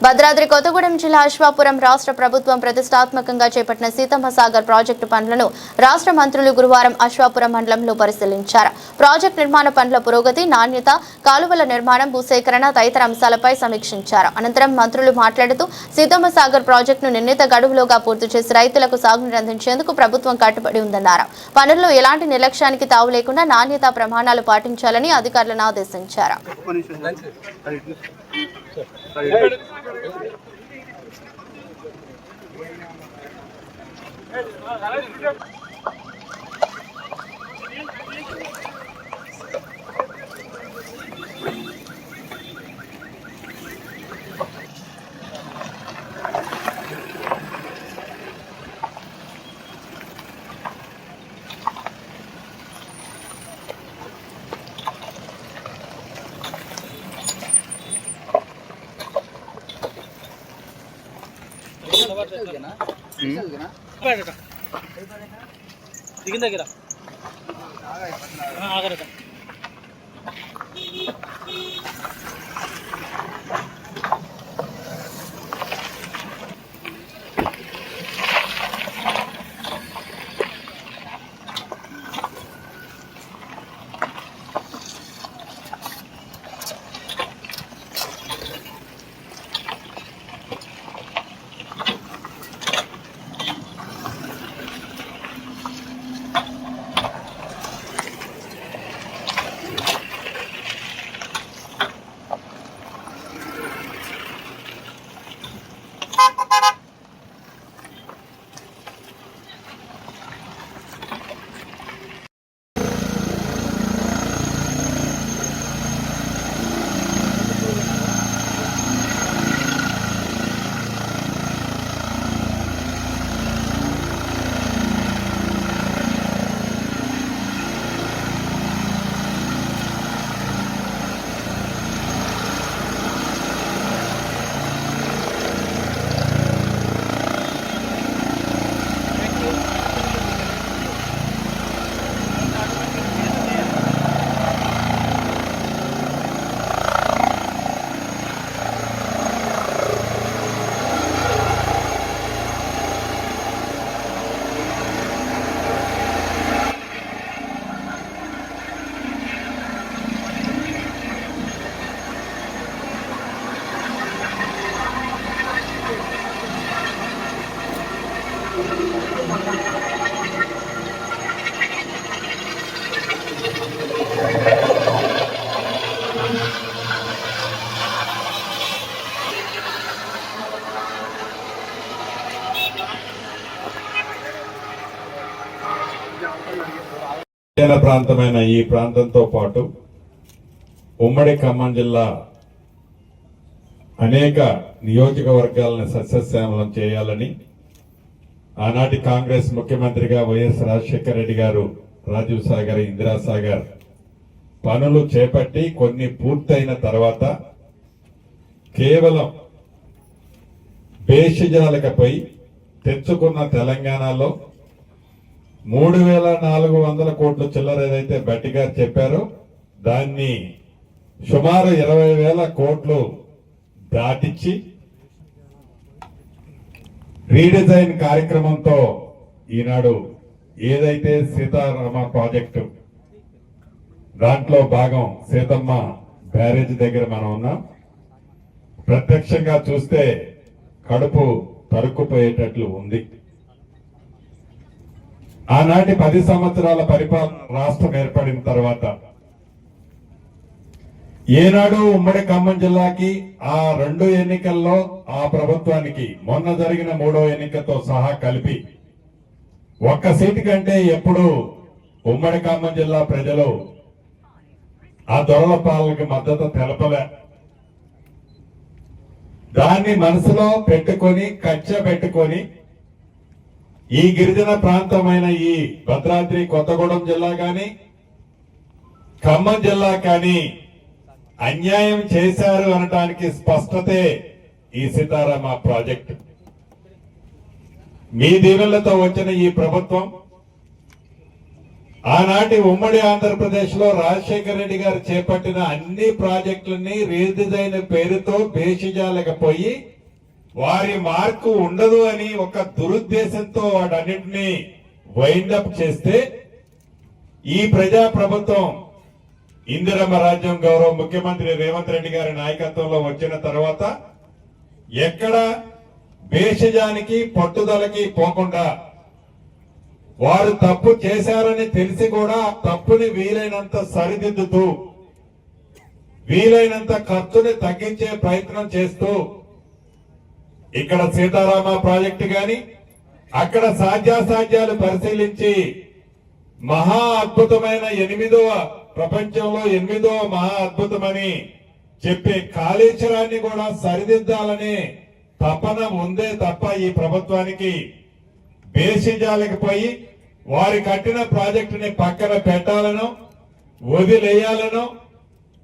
భద్రాద్రి కొత్తగూడెం జిల్లా అశ్వాపురం రాష్ట్ర ప్రభుత్వం ప్రతిష్టాత్మకంగా చేపట్టిన సీతమ్మ సాగర్ ప్రాజెక్టు పనులను రాష్ట్ర మంత్రులు గురువారం అశ్వాపురం మండలంలో పరిశీలించారు. ప్రాజెక్టు నిర్మాణ పనుల పురోగతి, నాణ్యత, కాలువల నిర్మాణం, భూసేకరణ తదితర అంశాలపై సమీక్షించారు. అనంతరం మంత్రులు మాట్లాడుతూ సీతమ్మ సాగర్ ప్రాజెక్టును నిర్ణీత గడువులోగా పూర్తి చేసి రైతులకు సాగునీరు అందించేందుకు ప్రభుత్వం కట్టుబడి ఉందన్నారు. పనుల్లో ఎలాంటి నిర్లక్ష్యానికి తావు లేకుండా నాణ్యతా ప్రమాణాలు పాటించాలని అధికారులను ఆదేశించారు. దిగిన దగ్గర ఆగరట ప్రాంతమైన ఈ ప్రాంతంతో పాటు ఉమ్మడి ఖమ్మం జిల్లా అనేక నియోజకవర్గాలను సస్యశ్యామలం చేయాలని ఆనాటి కాంగ్రెస్ ముఖ్యమంత్రిగా వైఎస్ రాజశేఖర రెడ్డి గారు రాజీవ్ సాగర్, ఇందిరాసాగర్ పనులు చేపట్టి కొన్ని పూర్తయిన తర్వాత కేవలం బేషిజాలకపై తెచ్చుకున్న తెలంగాణలో 3,400 కోట్ల చిల్లర ఏదైతే భట్టి గారు చెప్పారో దాన్ని సుమారు 20,000 కోట్లు దాటించి రీడిజైన్ కార్యక్రమంతో ఈనాడు ఏదైతే సీతారామ ప్రాజెక్టు దాంట్లో భాగం సీతమ్మ బ్యారేజ్ దగ్గర మనం ఉన్నాం. ప్రత్యక్షంగా చూస్తే కడుపు తరుక్కుపోయేటట్లు ఉంది. ఆనాటి 10 సంవత్సరాల పరిపాలన రాష్ట్రం ఏర్పడిన తర్వాత ఏనాడు ఉమ్మడి ఖమ్మం జిల్లాకి ఆ 2 ఎన్నికల్లో ఆ ప్రభుత్వానికి మొన్న జరిగిన 3వ ఎన్నికతో సహా కలిపి ఒక్క సీటు కంటే ఎప్పుడు ఉమ్మడి ఖమ్మం జిల్లా ప్రజలు ఆ దొరల పాలనకి మద్దతు తెలపలే. దాన్ని మనసులో పెట్టుకొని కచ్చ పెట్టుకొని ఈ గిరిజన ప్రాంతమైన ఈ భద్రాద్రి కొత్తగూడెం జిల్లా కానీ ఖమ్మం జిల్లా కానీ అన్యాయం చేశారు అనడానికి స్పష్టతే ఈ సీతారామ ప్రాజెక్టు. మీ దీవెనలతో వచ్చిన ఈ ప్రభుత్వం ఆనాటి ఉమ్మడి ఆంధ్రప్రదేశ్ లో రాజశేఖర రెడ్డి గారు చేపట్టిన అన్ని ప్రాజెక్టులని రీడిజైన్ పేరుతో బేషిజాలకపోయి వారి మార్కు ఉండదు అని ఒక దురుద్దేశంతో వాటన్నిటినీ వైండప్ చేస్తే ఈ ప్రజా ప్రభుత్వం ఇందిరమ్మ రాజ్యం గౌరవ ముఖ్యమంత్రి రేవంత్ రెడ్డి గారి నాయకత్వంలో వచ్చిన తర్వాత ఎక్కడ భేషజానికి పట్టుదలకి పోకుండా వారు తప్పు చేశారని తెలిసి కూడా తప్పుని వీలైనంత సరిదిద్దుతూ వీలైనంత ఖర్చుని తగ్గించే ప్రయత్నం చేస్తూ ఇక్కడ సీతారామ ప్రాజెక్టు గాని అక్కడ సాధ్యాసాధ్యాలు పరిశీలించి మహా అద్భుతమైన ప్రపంచంలో 8వ మహా అద్భుతమని చెప్పే కాళేశ్వరాన్ని కూడా సరిదిద్దాలనే తపన ఉందే తప్ప ఈ ప్రభుత్వానికి బేసిజాలకు పోయి వారి కట్టిన ప్రాజెక్టుని పక్కన పెట్టాలనో వదిలేయాలనో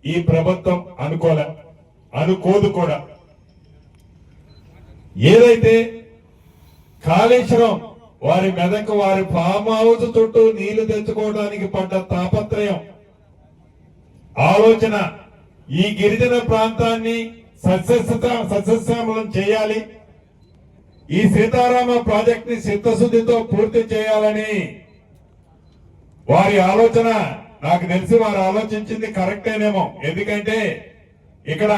ఈ ప్రభుత్వం అనుకోదు కూడా. ఏదైతే కాళేశ్వరం వారి మెదకు వారి ఫామ్ హౌస్ చుట్టూ నీళ్లు తెచ్చుకోవడానికి పడ్డ తాపత్రయం ఆలోచన ఈ గిరిజన ప్రాంతాన్ని సస్యశ్యామలం చేయాలి, ఈ సీతారామ ప్రాజెక్ట్ ని చిత్తశుద్ధితో పూర్తి చేయాలని వారి ఆలోచన నాకు తెలిసి వారు ఆలోచించింది కరెక్టేనేమో. ఎందుకంటే ఇక్కడ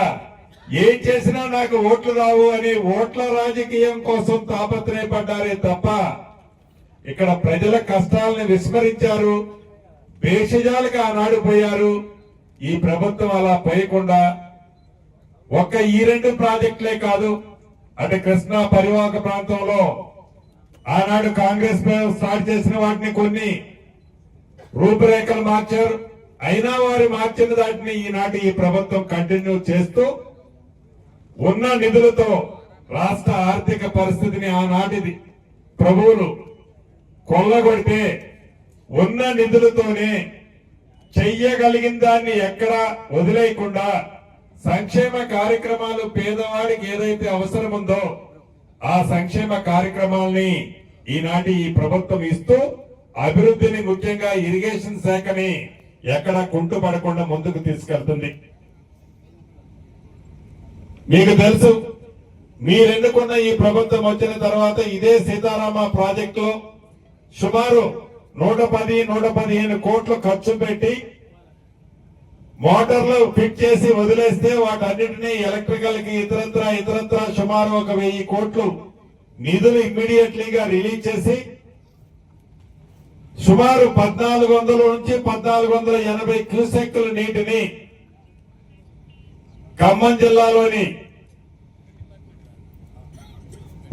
ఏం చేసినా నాకు ఓట్లు రావు అని ఓట్ల రాజకీయం కోసం తాపత్రయపడ్డారే తప్ప ఇక్కడ ప్రజల కష్టాలను విస్మరించారు, భేషజాలకు ఆనాడు పోయారు. ఈ ప్రభుత్వం అలా పోయకుండా ఒక్క ఈ 2 ప్రాజెక్టులే కాదు, అటు కృష్ణా పరివాహక ప్రాంతంలో ఆనాడు కాంగ్రెస్ స్టార్ట్ చేసిన వాటిని కొన్ని రూపురేఖలు మార్చారు. అయినా వారు మార్చిన దాటిని ఈనాటి ఈ ప్రభుత్వం కంటిన్యూ చేస్తూ ఉన్న నిధులతో రాష్ట్ర ఆర్థిక పరిస్థితిని ఆనాటిది ప్రభువులు కొల్లగొడితే ఉన్న నిధులతోనే చెయ్యగలిగిన దాన్ని ఎక్కడా వదిలేయకుండా సంక్షేమ కార్యక్రమాలు పేదవాడికి ఏదైతే అవసరం ఉందో ఆ సంక్షేమ కార్యక్రమాలని ఈనాటి ఈ ప్రభుత్వం ఇస్తూ అభివృద్ధిని ముఖ్యంగా ఇరిగేషన్ శాఖని ఎక్కడ కుంటుపడకుండా ముందుకు తీసుకెళ్తుంది. మీకు తెలుసు, మీరెన్నుకున్న ఈ ప్రభుత్వం వచ్చిన తర్వాత ఇదే సీతారామ ప్రాజెక్టులో సుమారు 110-115 కోట్లు ఖర్చు పెట్టి మోటార్లు ఫిట్ చేసి వదిలేస్తే వాటన్నిటినీ ఎలక్ట్రికల్ కి ఇతరత్ర సుమారు 1000 కోట్లు నిధులు ఇమ్మీడియట్లీగా రిలీజ్ చేసి సుమారు 1400 నుంచి 1480 క్యూసెక్కుల నీటిని ఖమ్మం జిల్లాలోని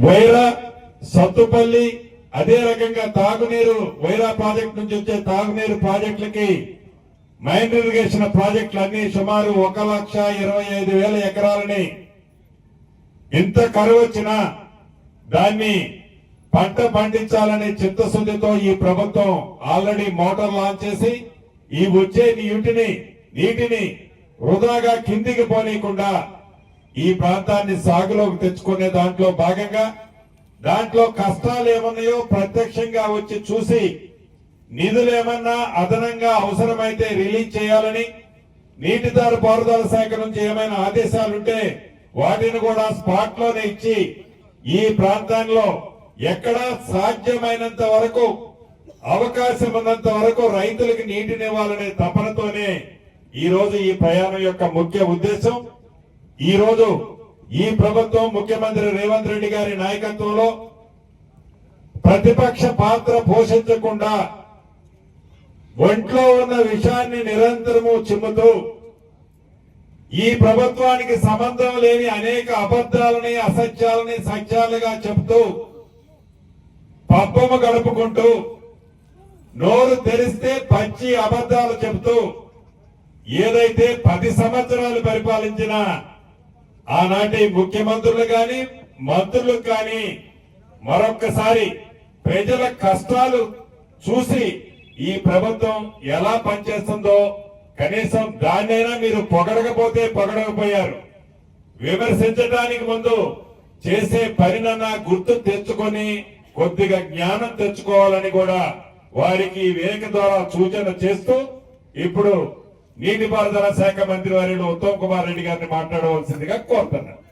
వైరా, సత్తుపల్లి, అదే రకంగా తాగునీరు వైరా ప్రాజెక్టు నుంచి వచ్చే తాగునీరు ప్రాజెక్టులకి మైన్ ఇరిగేషన్ ప్రాజెక్టులన్నీ సుమారు 1,25,000 ఎకరాలని ఇంత కరువు వచ్చినా దాన్ని పంట పండించాలనే చిత్తశుద్ధితో ఈ ప్రభుత్వం ఆల్రెడీ మోటార్ లాంచ్ చేసి ఈ వచ్చే నీటిని వృధాగా కిందికి పోనీయకుండా ఈ ప్రాంతాన్ని సాగులోకి తెచ్చుకునే దాంట్లో భాగంగా దాంట్లో కష్టాలు ఏమన్నాయో ప్రత్యక్షంగా వచ్చి చూసి నిధులు ఏమన్నా అదనంగా అవసరమైతే రిలీజ్ చేయాలని, నీటిపారుదల శాఖ నుంచి ఏమైనా ఆదేశాలుంటే వాటిని కూడా స్పాట్ లోనే ఇచ్చి ఈ ప్రాంతంలో ఎక్కడ సాధ్యమైనంత వరకు అవకాశం ఉన్నంత వరకు రైతులకు నీటినివ్వాలనే తపనతోనే ఈ రోజు ఈ ప్రయాణం యొక్క ముఖ్య ఉద్దేశం. ఈ రోజు ఈ ప్రభుత్వం ముఖ్యమంత్రి రేవంత్ రెడ్డి గారి నాయకత్వంలో ప్రతిపక్ష పాత్ర పోషించకుండా ఒంట్లో ఉన్న విషయాన్ని నిరంతరము చిమ్ముతూ ఈ ప్రభుత్వానికి సంబంధం లేని అనేక అబద్ధాలని అసత్యాలని సత్యాలుగా చెబుతూ పబ్బము గడుపుకుంటూ నోరు తెరిస్తే పచ్చి అబద్ధాలు చెబుతూ ఏదైతే 10 సంవత్సరాలు పరిపాలించిన ఆనాటి ముఖ్యమంత్రులు గాని మంత్రులు కానీ మరొక్కసారి ప్రజల కష్టాలు చూసి ఈ ప్రభుత్వం ఎలా పనిచేస్తుందో కనీసం దాన్నైనా మీరు పొగడకపోయారు. విమర్శించడానికి ముందు చేసే పనినన్నా గుర్తు తెచ్చుకొని కొద్దిగా జ్ఞానం తెచ్చుకోవాలని కూడా వారికి ఈ వేదిక ద్వారా సూచన చేస్తూ ఇప్పుడు నీటిపారుదల శాఖ మంత్రి వర్యులు ఉత్తమ్ కుమార్ రెడ్డి గారిని మాట్లాడవలసిందిగా కోరుతున్నాను.